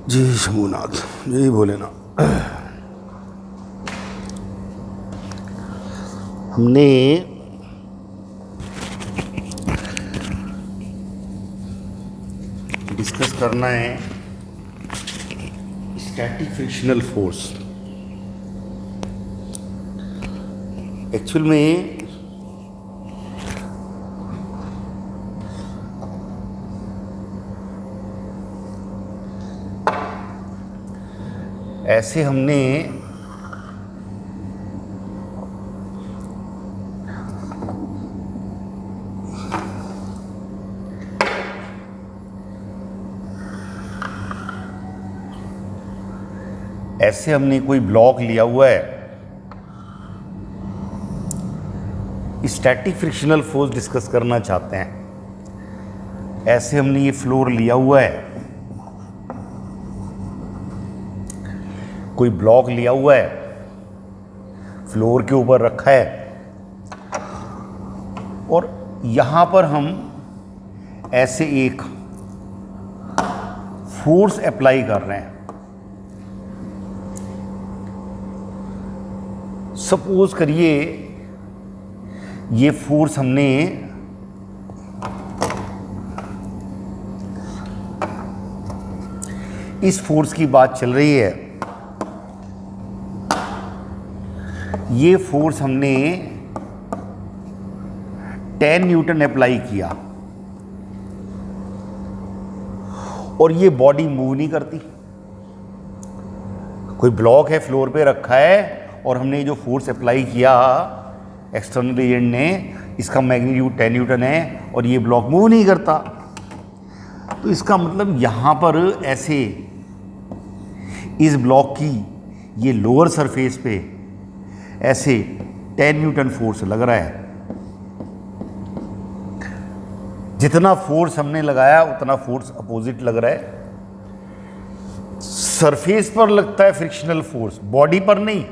जय शंभुनाथ, जय भोलेनाथ। हमने डिस्कस करना है स्टैटिक फ्रिक्शनल फोर्स। एक्चुअल में ऐसे हमने कोई ब्लॉक लिया हुआ है, स्टैटिक फ्रिक्शनल फोर्स डिस्कस करना चाहते हैं। ऐसे हमने ये फ्लोर लिया हुआ है, कोई ब्लॉक लिया हुआ है, फ्लोर के ऊपर रखा है और यहां पर हम ऐसे एक फोर्स अप्लाई कर रहे हैं। सपोज करिए ये फोर्स हमने इस फोर्स की बात चल रही है, ये फोर्स हमने 10 न्यूटन अप्लाई किया और ये बॉडी मूव नहीं करती। कोई ब्लॉक है, फ्लोर पे रखा है और हमने जो फोर्स अप्लाई किया एक्सटर्नल एजेंट ने, इसका मैग्नीट्यूड 10 न्यूटन है और ये ब्लॉक मूव नहीं करता। तो इसका मतलब यहां पर ऐसे इस ब्लॉक की ये लोअर सरफेस पे ऐसे 10 न्यूटन फोर्स लग रहा है। जितना फोर्स हमने लगाया उतना फोर्स अपोजिट लग रहा है। सरफेस पर लगता है फ्रिक्शनल फोर्स, बॉडी पर नहीं।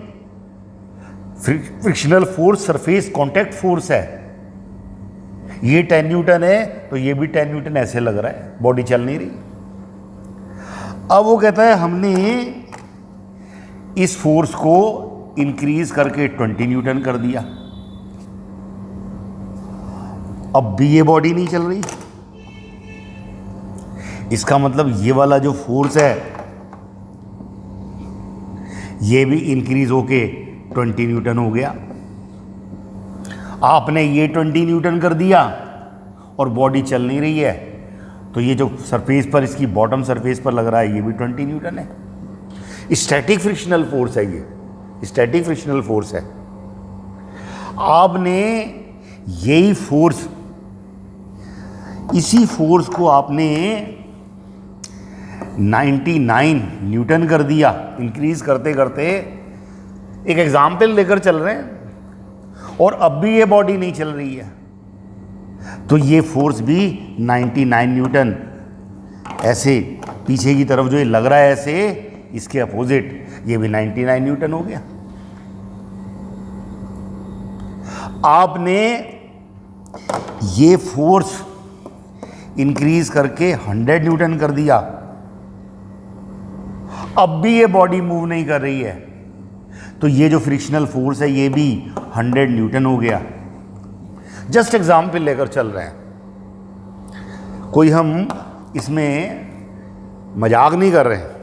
Frictional force surface contact force है। ये 10 न्यूटन है तो ये भी 10 न्यूटन ऐसे लग रहा है, बॉडी चल नहीं रही। अब वो कहता है हमने इस फोर्स को इंक्रीज करके 20 न्यूटन कर दिया, अब भी ये बॉडी नहीं चल रही। इसका मतलब ये वाला जो फोर्स है ये भी इंक्रीज होके 20 न्यूटन हो गया। आपने ये 20 न्यूटन कर दिया और बॉडी चल नहीं रही है, तो ये जो सरफेस पर, इसकी बॉटम सरफेस पर लग रहा है, ये भी 20 न्यूटन है। स्टैटिक फ्रिक्शनल फोर्स है, ये स्टैटिक फ्रिक्शनल फोर्स है। आपने यही फोर्स, इसी फोर्स को आपने 99 न्यूटन कर दिया, इंक्रीज करते करते। एक एग्जाम्पल लेकर चल रहे हैं और अब भी ये बॉडी नहीं चल रही है, तो ये फोर्स भी 99 न्यूटन ऐसे पीछे की तरफ जो ये लग रहा है ऐसे, इसके अपोजिट ये भी 99 न्यूटन हो गया। आपने ये फोर्स इंक्रीज करके 100 न्यूटन कर दिया, अब भी ये बॉडी मूव नहीं कर रही है, तो ये जो फ्रिक्शनल फोर्स है ये भी 100 न्यूटन हो गया। जस्ट एग्जाम्पल लेकर चल रहे हैं, कोई हम इसमें मजाक नहीं कर रहे हैं।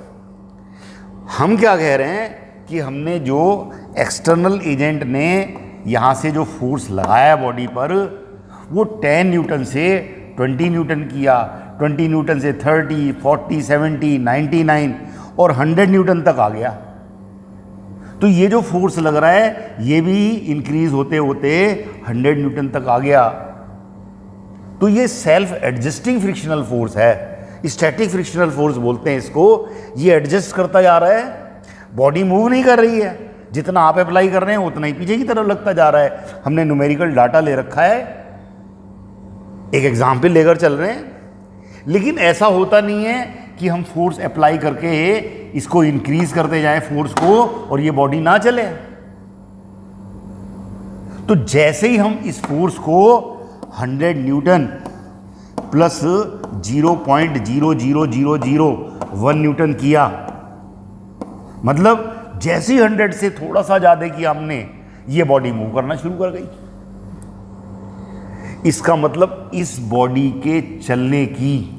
हम क्या कह रहे हैं कि हमने जो एक्सटर्नल एजेंट ने यहाँ से जो फोर्स लगाया बॉडी पर, वो 10 न्यूटन से 20 न्यूटन किया, 20 न्यूटन से 30, 40, 70, 99 और 100 न्यूटन तक आ गया। तो ये जो फोर्स लग रहा है ये भी इंक्रीज होते होते 100 न्यूटन तक आ गया। तो ये सेल्फ एडजस्टिंग फ्रिक्शनल फोर्स है, स्टैटिक फ्रिक्शनल फोर्स बोलते हैं इसको। ये एडजस्ट करता जा रहा है, बॉडी मूव नहीं कर रही है, जितना आप अप्लाई कर रहे हैं उतना ही पीछे की तरफ लगता जा रहा है। हमने न्यूमेरिकल डाटा ले रखा है, एक एग्जाम्पल लेकर चल रहे हैं, लेकिन ऐसा होता नहीं है कि हम फोर्स अप्लाई करके इसको इंक्रीज करते जाएं फोर्स को और ये बॉडी ना चले। तो जैसे ही हम इस फोर्स को 100 न्यूटन प्लस 0.0000 1 न्यूटन किया, मतलब जैसे ही 100 से थोड़ा सा ज़्यादा किया हमने, ये बॉडी मूव करना शुरू कर गई। इसका मतलब इस बॉडी के चलने की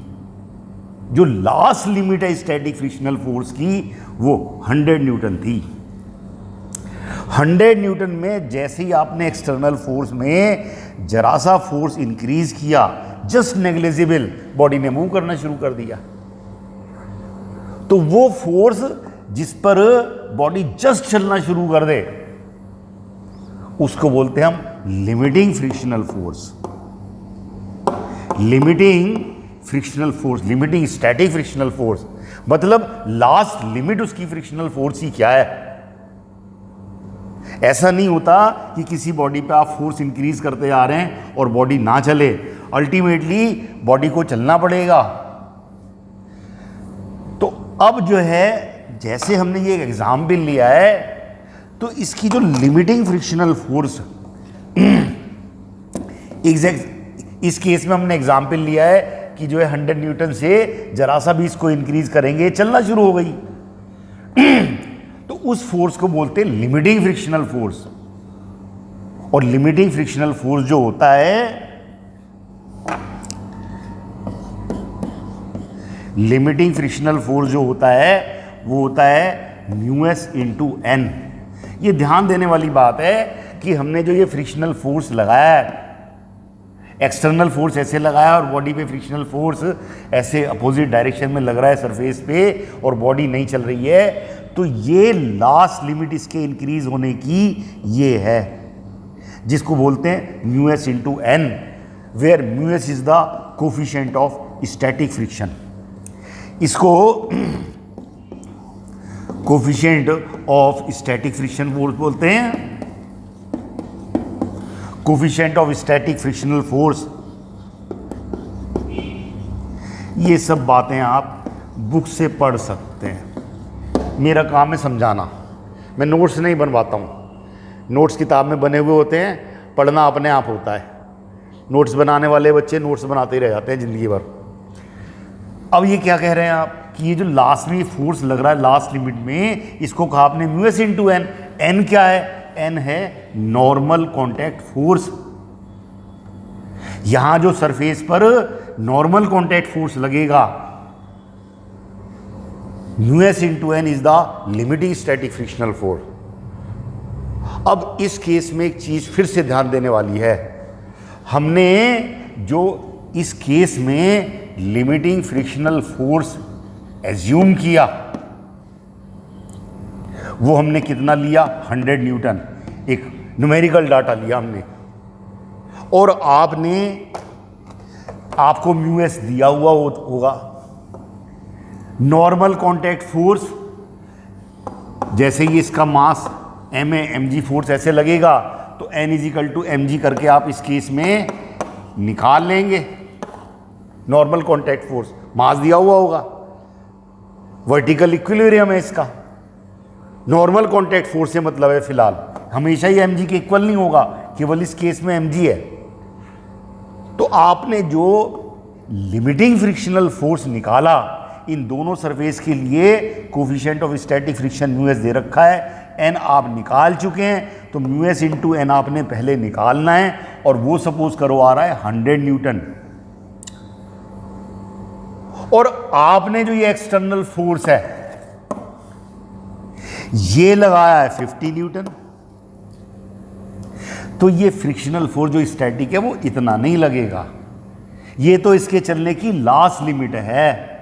जो लास्ट लिमिट है स्टैटिक फ्रिक्शनल फोर्स की, वो 100 न्यूटन थी। 100 न्यूटन में जैसे ही आपने एक्सटर्नल फोर्स में जरा सा फोर्स इंक्रीज किया, जस्ट नेग्लिजिबल, बॉडी ने मूव करना शुरू कर दिया। तो वो फोर्स जिस पर बॉडी जस्ट चलना शुरू कर दे, उसको बोलते हैं हम limiting frictional force. Limiting frictional force, limiting static frictional force, मतलब लास्ट लिमिट उसकी फ्रिक्शनल फोर्स ही क्या है। ऐसा नहीं होता कि किसी बॉडी पे आप फोर्स इंक्रीज करते जा रहे हैं और बॉडी ना चले, अल्टीमेटली बॉडी को चलना पड़ेगा। तो अब जो है, जैसे हमने ये एग्जाम्पल लिया है, तो इसकी जो लिमिटिंग फ्रिक्शनल फोर्स एग्जैक्ट इस केस में हमने एग्जाम्पल लिया है कि जो है 100 न्यूटन से जरा सा भी इसको इंक्रीज करेंगे, चलना शुरू हो गई। तो उस फोर्स को बोलते हैं लिमिटिंग फ्रिक्शनल फोर्स। और लिमिटिंग फ्रिक्शनल फोर्स जो होता है, लिमिटिंग फ्रिक्शनल फोर्स जो होता है वो होता है म्यूएस इंटू एन। ये ध्यान देने वाली बात है कि हमने जो ये फ्रिक्शनल फोर्स लगाया है, एक्सटर्नल फोर्स ऐसे लगाया और बॉडी पे फ्रिक्शनल फोर्स ऐसे अपोजिट डायरेक्शन में लग रहा है सरफेस पे, और बॉडी नहीं चल रही है, तो ये लास्ट लिमिट इसके इंक्रीज होने की ये है, जिसको बोलते हैं mu s into n, where mu s is the coefficient of static friction. इसको coefficient of static friction force बोलते हैं। Coefficient of static frictional force, ये सब बातें आप बुक से पढ़ सकते हैं। मेरा काम है समझाना, मैं नोट्स नहीं बनवाता हूँ। नोट्स किताब में बने हुए होते हैं, पढ़ना अपने आप होता है। नोट्स बनाने वाले बच्चे नोट्स बनाते ही रह जाते हैं ज़िंदगी भर। अब ये क्या कह रहे हैं आप कि ये जो लास्ट में फोर्स लग रहा है लास्ट लिमिट में, इसको कहा आपने mu s into n. N क्या है? एन है नॉर्मल कॉन्टैक्ट फोर्स। यहां जो सरफेस पर नॉर्मल कॉन्टैक्ट फोर्स लगेगा, mu s into n is the limiting static frictional force. अब इस केस में एक चीज फिर से ध्यान देने वाली है, हमने जो इस केस में लिमिटिंग फ्रिक्शनल फोर्स एज्यूम किया, वो हमने कितना लिया? 100 न्यूटन। एक न्यूमेरिकल डाटा लिया हमने, और आपको म्यू एस दिया हुआ होगा। नॉर्मल कॉन्टैक्ट फोर्स, जैसे ही इसका mass m a m g force ऐसे लगेगा, तो n is equal to m g करके आप इस केस में निकाल लेंगे। नॉर्मल कॉन्टैक्ट फोर्स, मास दिया हुआ होगा, वर्टिकल इक्विलिब्रियम है इसका। नॉर्मल कॉन्टैक्ट फोर्स से मतलब है फिलहाल हमेशा ही एम जी के इक्वल नहीं होगा, केवल इस केस में एम जी है। तो आपने जो लिमिटिंग फ्रिक्शनल फोर्स निकाला, इन दोनों सरफेस के लिए coefficient of static friction mu s दे रखा है, एन आप निकाल चुके हैं, तो म्यू एस इंटू एन आपने पहले निकालना है, और वो सपोज करो आ रहा है 100 न्यूटन। और आपने जो ये एक्सटर्नल फोर्स है ये लगाया है 50 न्यूटन, तो ये फ्रिक्शनल फोर्स जो स्टैटिक है वो इतना नहीं लगेगा। ये तो इसके चलने की लास्ट लिमिट है,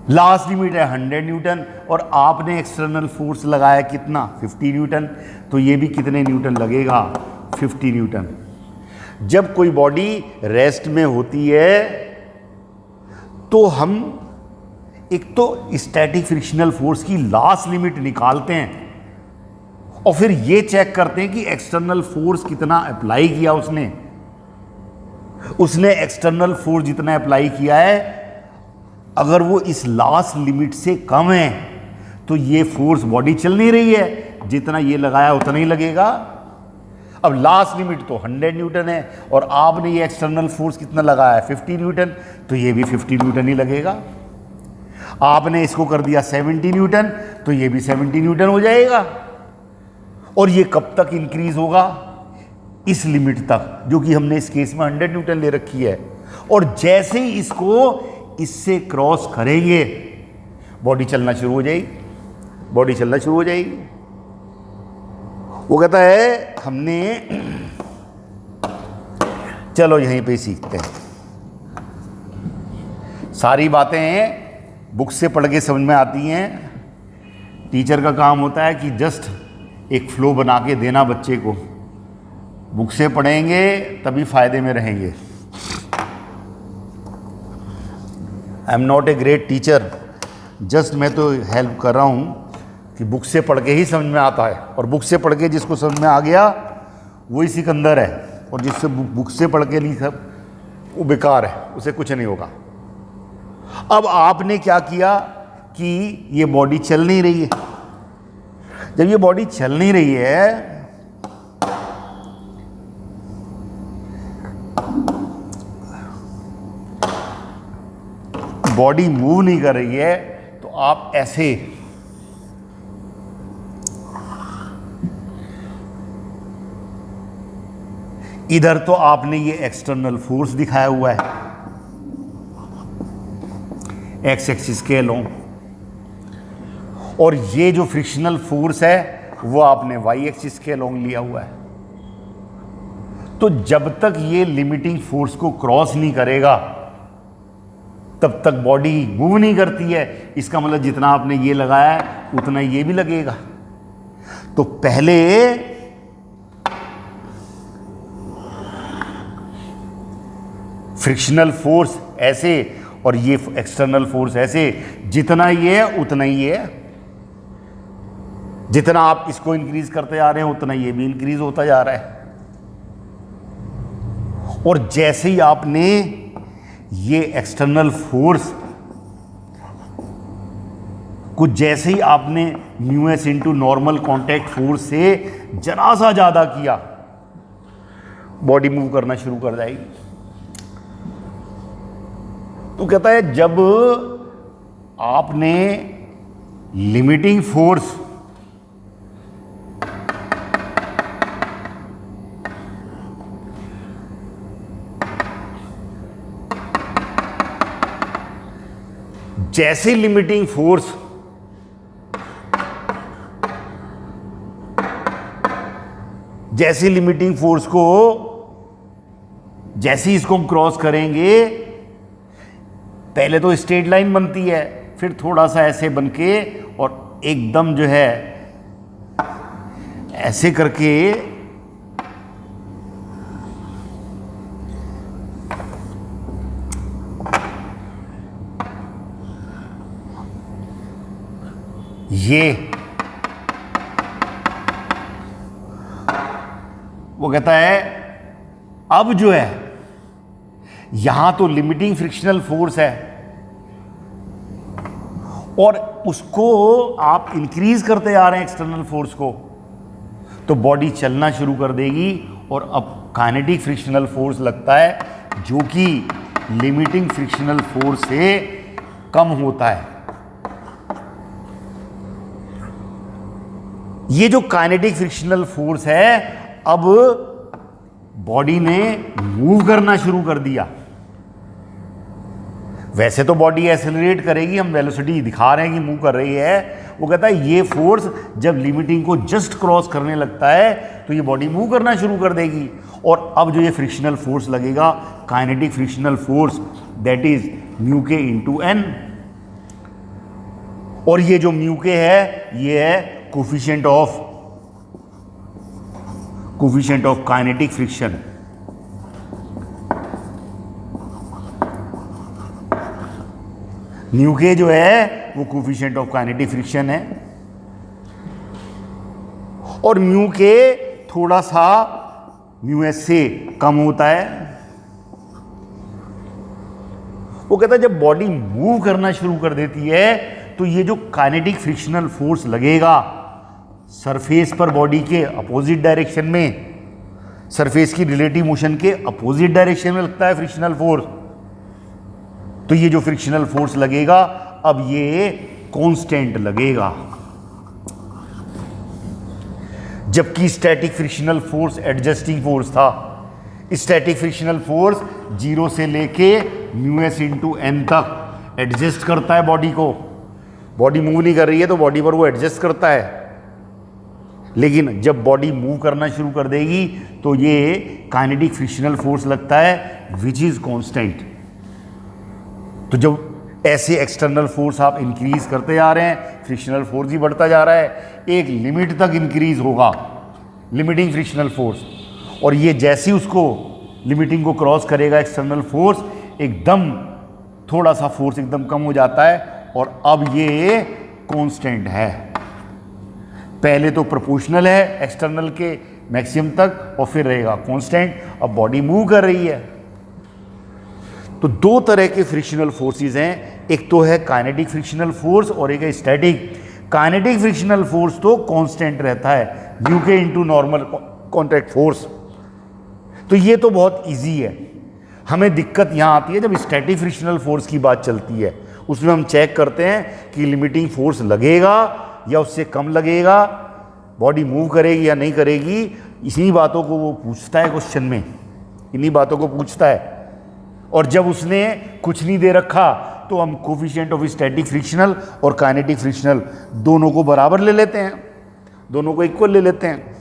लास्ट लिमिट है 100 न्यूटन, और आपने एक्सटर्नल फोर्स लगाया कितना? 50 न्यूटन। तो ये भी कितने न्यूटन लगेगा? 50 न्यूटन। जब कोई बॉडी रेस्ट में होती है तो हम एक तो स्टैटिक फ्रिक्शनल फोर्स की लास्ट लिमिट निकालते हैं, और फिर ये चेक करते हैं कि एक्सटर्नल फोर्स कितना अप्लाई किया उसने एक्सटर्नल फोर्स जितना अप्लाई किया है, अगर वो इस लास्ट लिमिट से कम है तो ये फोर्स बॉडी चल नहीं रही है, जितना ये लगाया उतना ही लगेगा। अब लास्ट लिमिट तो 100 न्यूटन है, और आपने ये एक्सटर्नल फोर्स कितना लगाया है? 50 न्यूटन, तो ये भी 50 न्यूटन ही लगेगा। आपने इसको कर दिया 70 न्यूटन, तो ये भी 70 न्यूटन हो जाएगा। और ये कब तक इंक्रीज होगा? इस लिमिट तक, जो कि हमने इस केस में 100 न्यूटन ले रखी है। और जैसे ही इसको इससे क्रॉस करेंगे, बॉडी चलना शुरू हो जाएगी, बॉडी चलना शुरू हो जाएगी। वो कहता है हमने, चलो यहीं पे सीखते हैं। सारी बातें बुक से पढ़ के समझ में आती हैं। टीचर का काम होता है कि जस्ट एक फ्लो बना के देना बच्चे को। बुक से पढ़ेंगे तभी फायदे में रहेंगे। I am not a great teacher, just मैं तो हेल्प कर रहा हूँ कि बुक से पढ़ के ही समझ में आता है। और बुक से पढ़ के जिसको समझ में आ गया वही सिकंदर है, और जिससे बुक से पढ़ के नहीं सब वो बेकार है, उसे कुछ नहीं होगा। अब आपने क्या किया कि ये बॉडी चल नहीं रही है। जब ये बॉडी चल नहीं रही है, बॉडी मूव नहीं कर रही है, तो आप ऐसे इधर तो आपने ये एक्सटर्नल फोर्स दिखाया हुआ है एक्स एक्सिस के अलोंग, और ये जो फ्रिक्शनल फोर्स है वो आपने वाई एक्सिस के अलोंग लिया हुआ है। तो जब तक ये लिमिटिंग फोर्स को क्रॉस नहीं करेगा तब तक बॉडी मूव नहीं करती है। इसका मतलब जितना आपने ये लगाया है उतना ये भी लगेगा। तो पहले फ्रिक्शनल फोर्स ऐसे और ये एक्सटर्नल फोर्स ऐसे, जितना ये है उतना ही ये है। जितना आप इसको इंक्रीज करते जा रहे हैं उतना ये भी इंक्रीज होता जा रहा है। और जैसे ही आपने ये एक्सटर्नल फोर्स कुछ जैसे ही आपने mu s into normal contact force से जरा सा ज्यादा किया, बॉडी मूव करना शुरू कर जाएगी। तो कहता है जब आपने लिमिटिंग फोर्स जैसे लिमिटिंग फोर्स को जैसे ही इसको हम क्रॉस करेंगे, पहले तो स्ट्रेट लाइन बनती है, फिर थोड़ा सा ऐसे बनके और एकदम जो है ऐसे करके ये वो कहता है अब जो है यहां तो लिमिटिंग फ्रिक्शनल फोर्स है और उसको आप इंक्रीज करते जा रहे हैं एक्सटर्नल फोर्स को, तो बॉडी चलना शुरू कर देगी और अब काइनेटिक फ्रिक्शनल फोर्स लगता है जो कि लिमिटिंग फ्रिक्शनल फोर्स से कम होता है। ये जो काइनेटिक फ्रिक्शनल फोर्स है अब बॉडी ने मूव करना शुरू कर दिया। वैसे तो बॉडी एक्सेलरेट करेगी, हम वेलोसिटी दिखा रहे हैं कि मूव कर रही है। वो कहता है ये फोर्स जब लिमिटिंग को जस्ट क्रॉस करने लगता है तो ये बॉडी मूव करना शुरू कर देगी। और अब जो ये फ्रिक्शनल फोर्स लगेगा, kinetic frictional force, that is mu के इंटू एन। और ये जो म्यू के है ये है coefficient of kinetic friction. Mu के जो है वो कोफिशिएंट ऑफ काइनेटिक फ्रिक्शन है और म्यू के थोड़ा सा म्यू एस से कम होता है। वो कहता है जब बॉडी मूव करना शुरू कर देती है तो ये जो काइनेटिक फ्रिक्शनल फोर्स लगेगा सरफेस पर बॉडी के अपोजिट डायरेक्शन में, सरफेस की रिलेटिव मोशन के अपोजिट डायरेक्शन में लगता है फ्रिक्शनल फोर्स। तो ये जो फ्रिक्शनल फोर्स लगेगा अब ये कांस्टेंट लगेगा, जबकि static frictional force adjusting force था। स्टैटिक फ्रिक्शनल फोर्स 0 से लेके μs इंटू एन तक एडजस्ट करता है बॉडी को। बॉडी मूव नहीं कर रही है तो बॉडी पर वो एडजस्ट करता है, लेकिन जब बॉडी मूव करना शुरू कर देगी तो ये काइनेटिक फ्रिक्शनल फोर्स लगता है विच इज कांस्टेंट। तो जब ऐसे एक्सटर्नल फोर्स आप इंक्रीज करते जा रहे हैं, फ्रिक्शनल फोर्स ही बढ़ता जा रहा है, एक लिमिट तक इंक्रीज होगा लिमिटिंग फ्रिक्शनल फोर्स, और ये जैसे ही उसको लिमिटिंग को क्रॉस करेगा एक्सटर्नल फोर्स, एकदम थोड़ा सा फोर्स एकदम कम हो जाता है और अब ये कांस्टेंट है। पहले तो प्रोपोर्शनल है एक्सटर्नल के मैक्सिमम तक और फिर रहेगा कांस्टेंट। अब बॉडी मूव कर रही है। तो दो तरह के फ्रिक्शनल फोर्सेस हैं, एक तो है काइनेटिक फ्रिक्शनल फोर्स और एक है स्टैटिक। काइनेटिक फ्रिक्शनल फोर्स तो कांस्टेंट रहता है, uk into normal contact force. तो ये तो बहुत इजी है। हमें दिक्कत यहाँ आती है जब स्टैटिक फ्रिक्शनल फोर्स की बात चलती है। उसमें हम चेक करते हैं कि लिमिटिंग फोर्स लगेगा या उससे कम लगेगा, बॉडी मूव करेगी या नहीं करेगी। इसी बातों को वो पूछता है क्वेश्चन में, इन्हीं बातों को पूछता है। और जब उसने कुछ नहीं दे रखा तो हम कोफिशिएंट ऑफ स्टैटिक फ्रिक्शनल और काइनेटिक फ्रिक्शनल दोनों को बराबर ले लेते हैं, दोनों को इक्वल ले लेते हैं।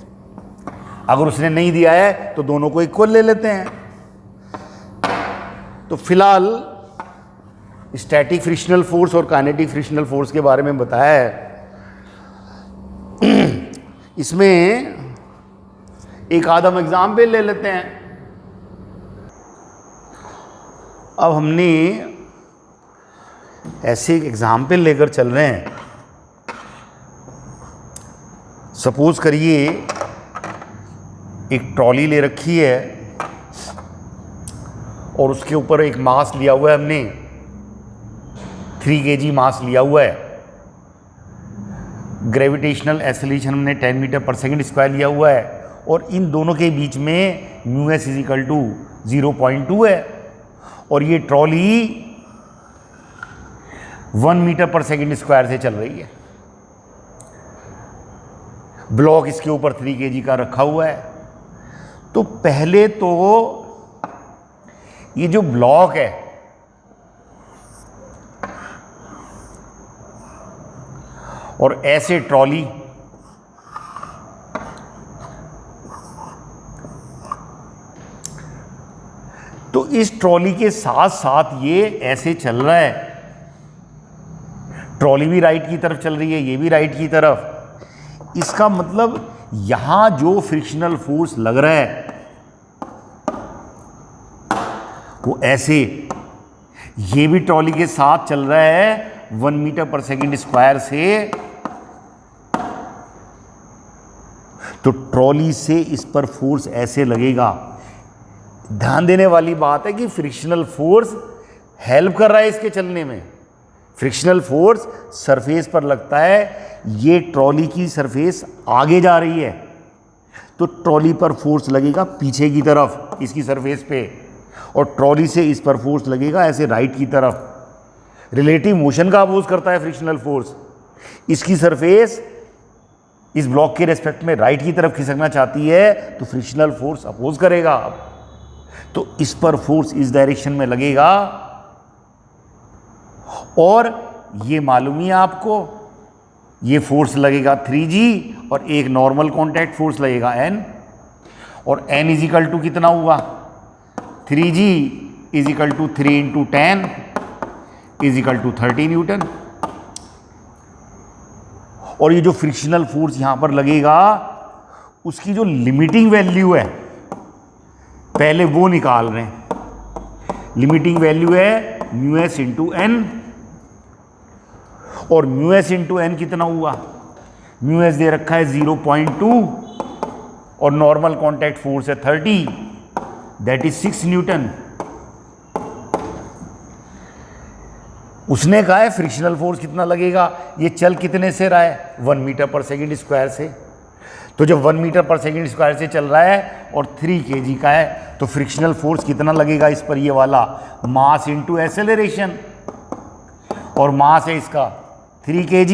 अगर उसने नहीं दिया है तो दोनों को इक्वल ले लेते हैं। तो फिलहाल स्टैटिक फ्रिक्शनल फोर्स और काइनेटिक फ्रिक्शनल फोर्स के बारे में बताया है। इसमें एक आदम एग्जाम्पल ले लेते हैं। अब हमने ऐसे एक एग्जाम्पल लेकर चल रहे हैं। सपोज करिए एक ट्रॉली ले रखी है और उसके ऊपर एक मास लिया हुआ है, हमने 3 kg मास लिया हुआ है। ग्रेविटेशनल एक्सेलरेशन हमने 10 मीटर पर सेकंड स्क्वायर लिया हुआ है और इन दोनों के बीच में μs इजिकल टू 0.2 है और ये ट्रॉली 1 मीटर पर सेकंड स्क्वायर से चल रही है। ब्लॉक इसके ऊपर 3 kg का रखा हुआ है। तो पहले तो ये जो ब्लॉक है और ऐसे ट्रॉली, तो इस ट्रॉली के साथ साथ ये ऐसे चल रहा है। ट्रॉली भी राइट की तरफ चल रही है, ये भी राइट की तरफ। इसका मतलब यहां जो फ्रिक्शनल फोर्स लग रहा है वो ऐसे, ये भी ट्रॉली के साथ चल रहा है 1 मीटर पर सेकंड स्क्वायर से। तो ट्रॉली से इस पर फोर्स ऐसे लगेगा। ध्यान देने वाली बात है कि फ्रिक्शनल फोर्स हेल्प कर रहा है इसके चलने में। फ्रिक्शनल फोर्स सरफेस पर लगता है, ये ट्रॉली की सरफेस आगे जा रही है तो ट्रॉली पर फोर्स लगेगा पीछे की तरफ इसकी सरफेस पे, और ट्रॉली से इस पर फोर्स लगेगा ऐसे राइट की तरफ। रिलेटिव मोशन का अपोज करता है फ्रिक्शनल फोर्स। इसकी सरफेस इस ब्लॉक के रेस्पेक्ट में राइट की तरफ खिसकना चाहती है तो फ्रिक्शनल फोर्स अपोज करेगा। तो इस पर फोर्स इस डायरेक्शन में लगेगा और ये मालूम ही है आपको, ये फोर्स लगेगा 3G और एक नॉर्मल कॉन्टैक्ट फोर्स लगेगा N, और N इजिकल टू कितना हुआ 3G is equal to 3 into 10 is equal to 30 newton. और ये जो फ्रिक्शनल फोर्स यहां पर लगेगा उसकी जो लिमिटिंग वैल्यू है पहले वो निकाल रहे हैं। लिमिटिंग वैल्यू है μs इंटू एन, और μs इंटू एन कितना हुआ, μs दे रखा है 0.2 और नॉर्मल कॉन्टैक्ट फोर्स है 30, दैट इज 6 न्यूटन। उसने कहा है फ्रिक्शनल फोर्स कितना लगेगा, ये चल कितने से रहा है 1 मीटर पर सेकंड स्क्वायर से। तो जब 1 मीटर पर सेकंड स्क्वायर से चल रहा है और 3 kg का है तो फ्रिक्शनल फोर्स कितना लगेगा इस पर, ये वाला मास इंटू एक्सेलरेशन। और मास है इसका 3 kg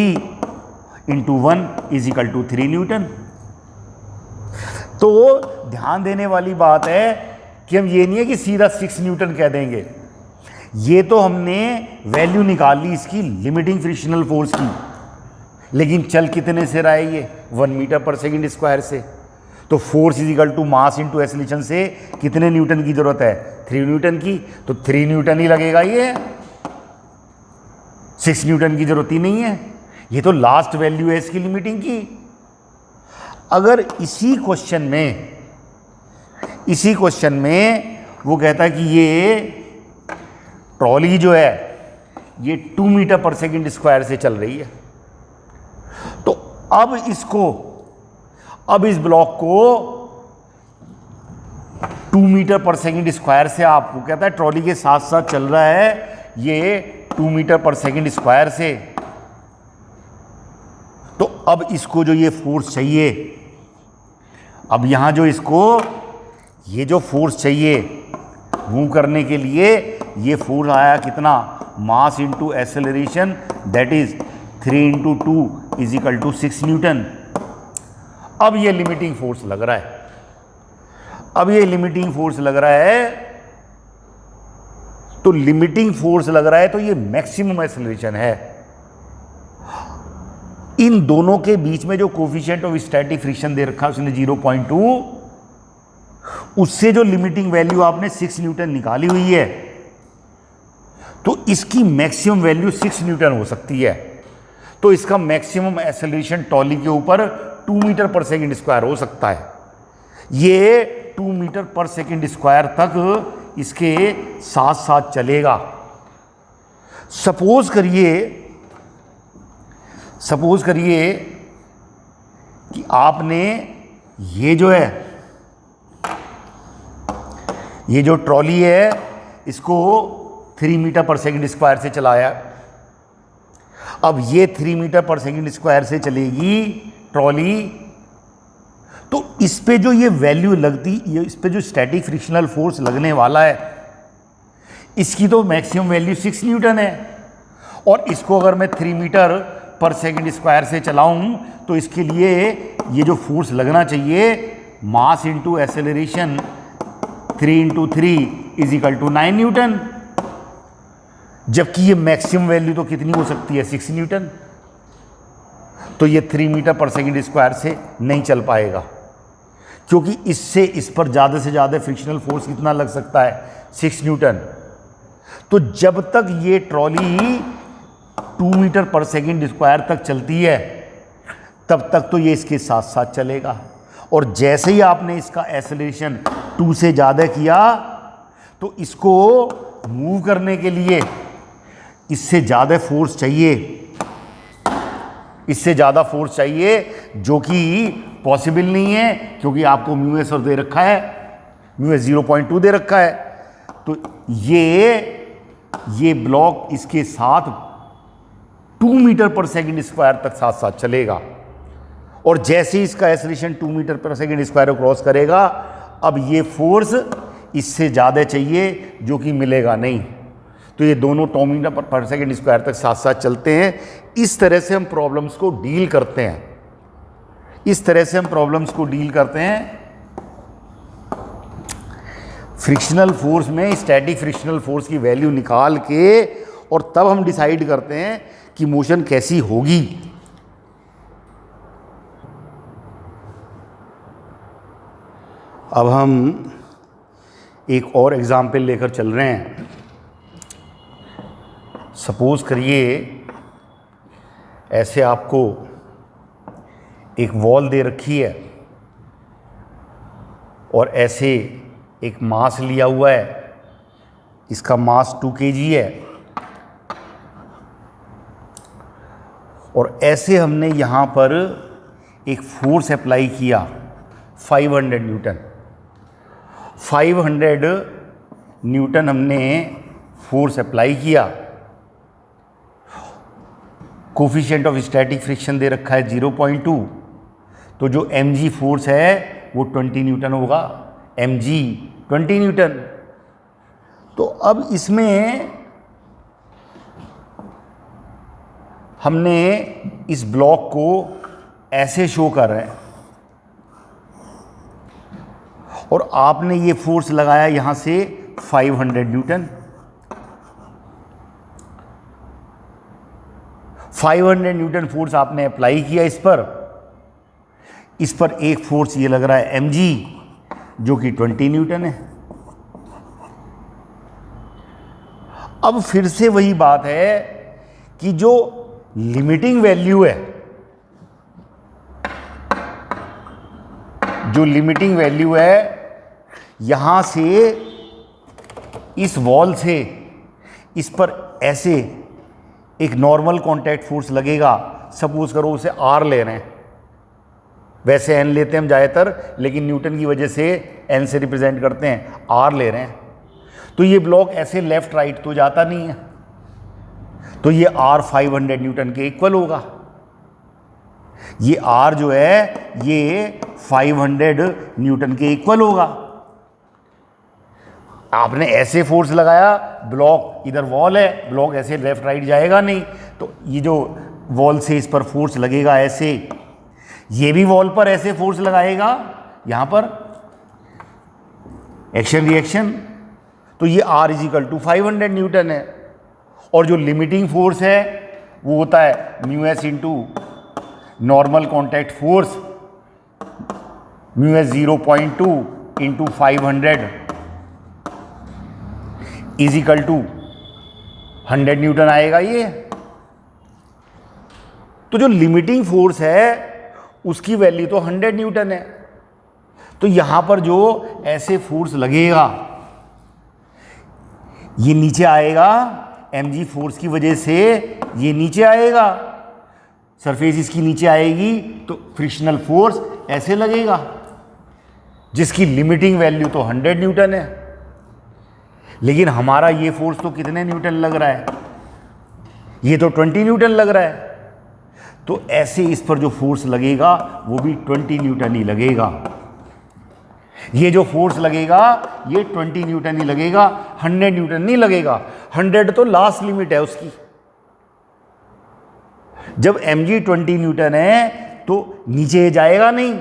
into 1 is equal to 3 newton. तो ध्यान देने वाली बात है कि हम ये नहीं है कि सीधा 6 न्यूटन कह देंगे, ये तो हमने वैल्यू निकाल ली इसकी लिमिटिंग फ्रिक्शनल फोर्स की, लेकिन चल कितने से रहा है ये 1 मीटर पर सेकंड स्क्वायर से। तो force is equal to mass into acceleration से कितने न्यूटन की जरूरत है 3 न्यूटन की, तो 3 न्यूटन ही लगेगा, ये 6 न्यूटन की जरूरत ही नहीं है। ये तो लास्ट वैल्यू है इसकी लिमिटिंग की। अगर इसी क्वेश्चन में वो कहता है कि ये ट्रॉली जो है ये 2 मीटर पर सेकंड स्क्वायर से चल रही है, तो अब इस ब्लॉक को 2 मीटर पर सेकंड स्क्वायर से, आपको कहता है ट्रॉली के साथ साथ चल रहा है ये 2 मीटर पर सेकंड स्क्वायर से, तो अब इसको जो ये फोर्स चाहिए, अब यहां जो इसको ये जो फोर्स चाहिए मूव करने के लिए, ये फोर्स आया कितना, mass into acceleration, that is 3 into 2 is equal to 6 newton. अब ये लिमिटिंग फोर्स लग रहा है, तो लिमिटिंग फोर्स लग रहा है तो ये मैक्सिमम एक्सेलरेशन है। इन दोनों के बीच में जो कोफिशिएंट ऑफ स्टैटिक फ्रिक्शन दे रखा है उसने 0.2, उससे जो लिमिटिंग वैल्यू आपने 6 न्यूटन निकाली हुई है, तो इसकी मैक्सिमम वैल्यू 6 न्यूटन हो सकती है। तो इसका मैक्सिमम एक्सेलरेशन ट्रॉली के ऊपर 2 मीटर पर सेकंड स्क्वायर हो सकता है। ये 2 मीटर पर सेकंड स्क्वायर तक इसके साथ साथ चलेगा। सपोज करिए कि आपने ये जो ट्रॉली है इसको 3 मीटर पर सेकंड स्क्वायर से चलाया। अब ये 3 मीटर पर सेकंड स्क्वायर से चलेगी ट्रॉली, तो इस पे जो ये वैल्यू लगती, ये इस पे जो स्टैटिक फ्रिक्शनल फोर्स लगने वाला है, इसकी तो मैक्सिमम वैल्यू 6 न्यूटन है, और इसको अगर मैं 3 मीटर पर सेकंड स्क्वायर से चलाऊं तो इसके लिए ये जो फोर्स लगना चाहिए, mass into acceleration 3 into 3 is equal to 9 newton, जबकि ये मैक्सिमम वैल्यू तो कितनी हो सकती है 6 न्यूटन। तो ये 3 मीटर पर सेकंड स्क्वायर से नहीं चल पाएगा, क्योंकि इससे इस पर ज़्यादा से ज़्यादा फ्रिक्शनल फोर्स कितना लग सकता है 6 न्यूटन। तो जब तक ये ट्रॉली 2 मीटर पर सेकंड स्क्वायर तक चलती है तब तक तो ये इसके साथ साथ चलेगा, और जैसे ही आपने इसका एक्सेलरेशन 2 से ज़्यादा किया तो इसको मूव करने के लिए इससे ज़्यादा फोर्स चाहिए, जो कि पॉसिबल नहीं है, क्योंकि आपको म्यू एस और दे रखा है, म्यू एस 0.2 दे रखा है। तो ये ब्लॉक इसके साथ 2 मीटर पर सेकंड स्क्वायर तक साथ साथ चलेगा, और जैसे ही इसका एक्सेलरेशन 2 मीटर पर सेकंड स्क्वायर को क्रॉस करेगा, अब ये फोर्स इससे ज़्यादा चाहिए, जो कि मिलेगा नहीं। तो ये दोनों 2 मीटर पर सेकंड स्क्वायर तक साथ साथ चलते हैं। इस तरह से हम प्रॉब्लम्स को डील करते हैं। फ्रिक्शनल फोर्स में स्टैटिक फ्रिक्शनल फोर्स की वैल्यू निकाल के, और तब हम डिसाइड करते हैं कि मोशन कैसी होगी। अब हम एक और एग्जाम्पल लेकर चल रहे हैं। सपोज करिए ऐसे आपको एक वॉल दे रखी है, और ऐसे एक मास लिया हुआ है, इसका मास 2 kg है, और ऐसे हमने यहाँ पर एक फोर्स अप्लाई किया 500 न्यूटन। 500 न्यूटन हमने फोर्स अप्लाई किया। कोफिशिएंट ऑफ स्टैटिक फ्रिक्शन दे रखा है 0.2, तो जो mg फोर्स है वो 20 न्यूटन होगा, mg 20 न्यूटन। तो अब इसमें हमने इस ब्लॉक को ऐसे शो कर रहे हैं और आपने ये फोर्स लगाया यहां से 500 न्यूटन। 500 न्यूटन फोर्स आपने अप्लाई किया इस पर एक फोर्स ये लग रहा है mg जो कि 20 न्यूटन है। अब फिर से वही बात है कि जो लिमिटिंग वैल्यू है, यहां से इस वॉल से इस पर ऐसे एक नॉर्मल कांटेक्ट फोर्स लगेगा। सपोज करो उसे R ले रहे हैं, वैसे N लेते हैं हम ज़्यादातर, लेकिन न्यूटन की वजह से N से रिप्रेजेंट करते हैं, R ले रहे हैं। तो ये ब्लॉक ऐसे लेफ्ट राइट तो जाता नहीं है, तो ये R 500 न्यूटन के इक्वल होगा। ये R जो है ये 500 न्यूटन के इक्वल होगा। आपने ऐसे फोर्स लगाया, ब्लॉक इधर वॉल है, ब्लॉक ऐसे लेफ्ट राइट जाएगा नहीं, तो ये जो वॉल से इस पर फोर्स लगेगा ऐसे, ये भी वॉल पर ऐसे फोर्स लगाएगा, यहां पर एक्शन रिएक्शन, तो ये R = 500 न्यूटन है। और जो लिमिटिंग फोर्स है वो होता है μs into normal contact force, μs 0.2 into 500 = 100 Newton आएगा ये। तो जो लिमिटिंग फोर्स है उसकी वैल्यू तो 100 न्यूटन है। तो यहां पर जो ऐसे फोर्स लगेगा ये नीचे आएगा, mg फोर्स की वजह से ये नीचे आएगा, सरफेस इसकी नीचे आएगी, तो फ्रिक्शनल फोर्स ऐसे लगेगा जिसकी लिमिटिंग वैल्यू तो 100 न्यूटन है। लेकिन हमारा ये फोर्स तो कितने न्यूटन लग रहा है, ये तो 20 न्यूटन लग रहा है। तो ऐसे इस पर जो फोर्स लगेगा वो भी 20 न्यूटन ही लगेगा। ये जो फोर्स लगेगा ये 20 न्यूटन ही लगेगा, 100 न्यूटन नहीं लगेगा। 100 तो लास्ट लिमिट है उसकी। जब mg 20 न्यूटन है तो नीचे जाएगा नहीं,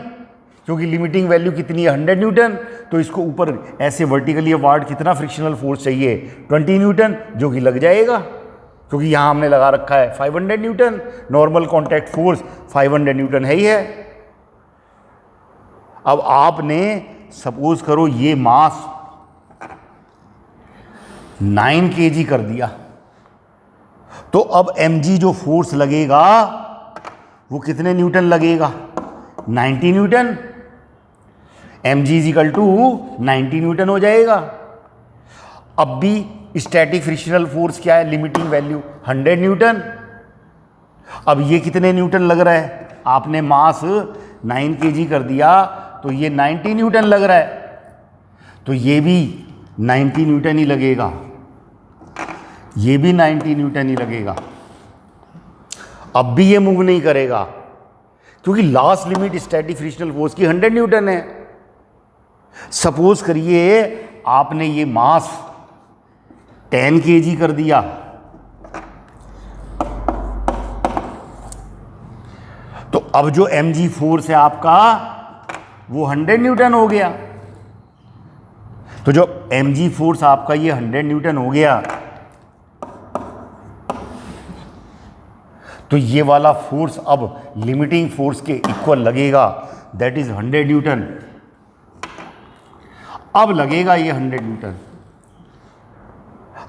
क्योंकि लिमिटिंग वैल्यू कितनी है 100 न्यूटन। तो इसको ऊपर ऐसे वर्टिकली अपवार्ड कितना फ्रिक्शनल फोर्स चाहिए 20 न्यूटन, जो कि लग जाएगा, क्योंकि यहां हमने लगा रखा है 500 Newton, normal contact force 500 Newton है ही है। अब आपने सपोज करो ये मास 9 kg कर दिया, तो अब mg जो फोर्स लगेगा वो कितने न्यूटन लगेगा, 90 न्यूटन। mg = 90 न्यूटन हो जाएगा। अब भी स्टैटिक फ्रिक्शनल फोर्स क्या है, लिमिटिंग वैल्यू 100 न्यूटन। अब ये कितने न्यूटन लग रहा है, आपने मास 9 kg कर दिया तो ये 90 न्यूटन लग रहा है, तो ये भी 90 न्यूटन ही लगेगा, ये भी 90 न्यूटन ही लगेगा। अब भी ये मूव नहीं करेगा, क्योंकि last limit static frictional force की 100 न्यूटन है। सपोज करिए आपने ये मास 10 kg कर दिया, तो अब जो mg फोर्स है आपका वो 100 न्यूटन हो गया। तो जो mg फोर्स आपका ये 100 न्यूटन हो गया, तो ये वाला फोर्स अब लिमिटिंग फोर्स के इक्वल लगेगा, दैट इज 100 न्यूटन। अब लगेगा ये 100 न्यूटन।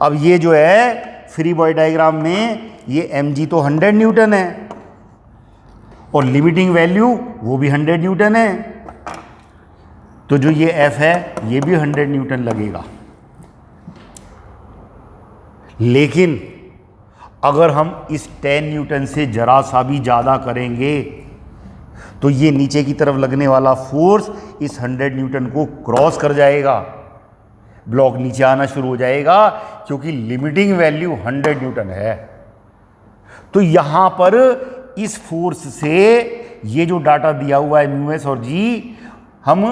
अब ये जो है फ्री बॉडी डायग्राम में ये mg तो 100 न्यूटन है और लिमिटिंग वैल्यू वो भी 100 न्यूटन है, तो जो ये F है ये भी 100 न्यूटन लगेगा। लेकिन अगर हम इस 10 न्यूटन से जरा सा भी ज़्यादा करेंगे तो ये नीचे की तरफ लगने वाला फोर्स इस 100 न्यूटन को क्रॉस कर जाएगा, ब्लॉक नीचे आना शुरू हो जाएगा, क्योंकि लिमिटिंग वैल्यू 100 न्यूटन है। तो यहाँ पर इस फोर्स से ये जो डाटा दिया हुआ है μs और g, हम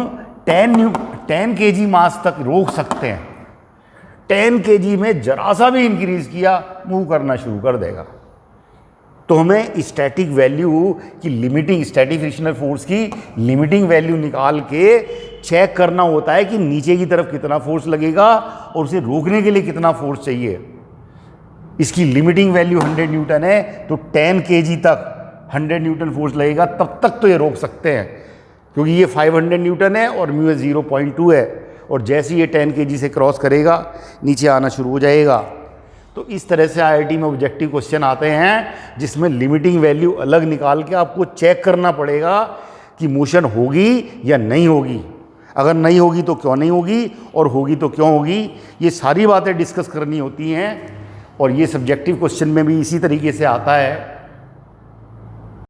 10 kg मास तक रोक सकते हैं। 10 kg में जरा सा भी इंक्रीज किया मूव करना शुरू कर देगा। तो हमें स्टैटिक वैल्यू की लिमिटिंग, स्टैटिक फ्रिक्शनल फोर्स की लिमिटिंग वैल्यू निकाल के चेक करना होता है कि नीचे की तरफ कितना फोर्स लगेगा और उसे रोकने के लिए कितना फोर्स चाहिए। इसकी लिमिटिंग वैल्यू 100 न्यूटन है, तो 10 kg तक 100 न्यूटन फोर्स लगेगा, तब तक तो ये रोक सकते हैं, क्योंकि ये 500 न्यूटन है और म्यू 0.2 है, और जैसे ये 10 kg से क्रॉस करेगा नीचे आना शुरू हो जाएगा। तो इस तरह से IIT में ऑब्जेक्टिव क्वेश्चन आते हैं जिसमें लिमिटिंग वैल्यू अलग निकाल के आपको चेक करना पड़ेगा कि मोशन होगी या नहीं होगी, अगर नहीं होगी तो क्यों नहीं होगी, और होगी तो क्यों होगी। ये सारी बातें डिस्कस करनी होती हैं, और ये सब्जेक्टिव क्वेश्चन में भी इसी तरीके से आता है।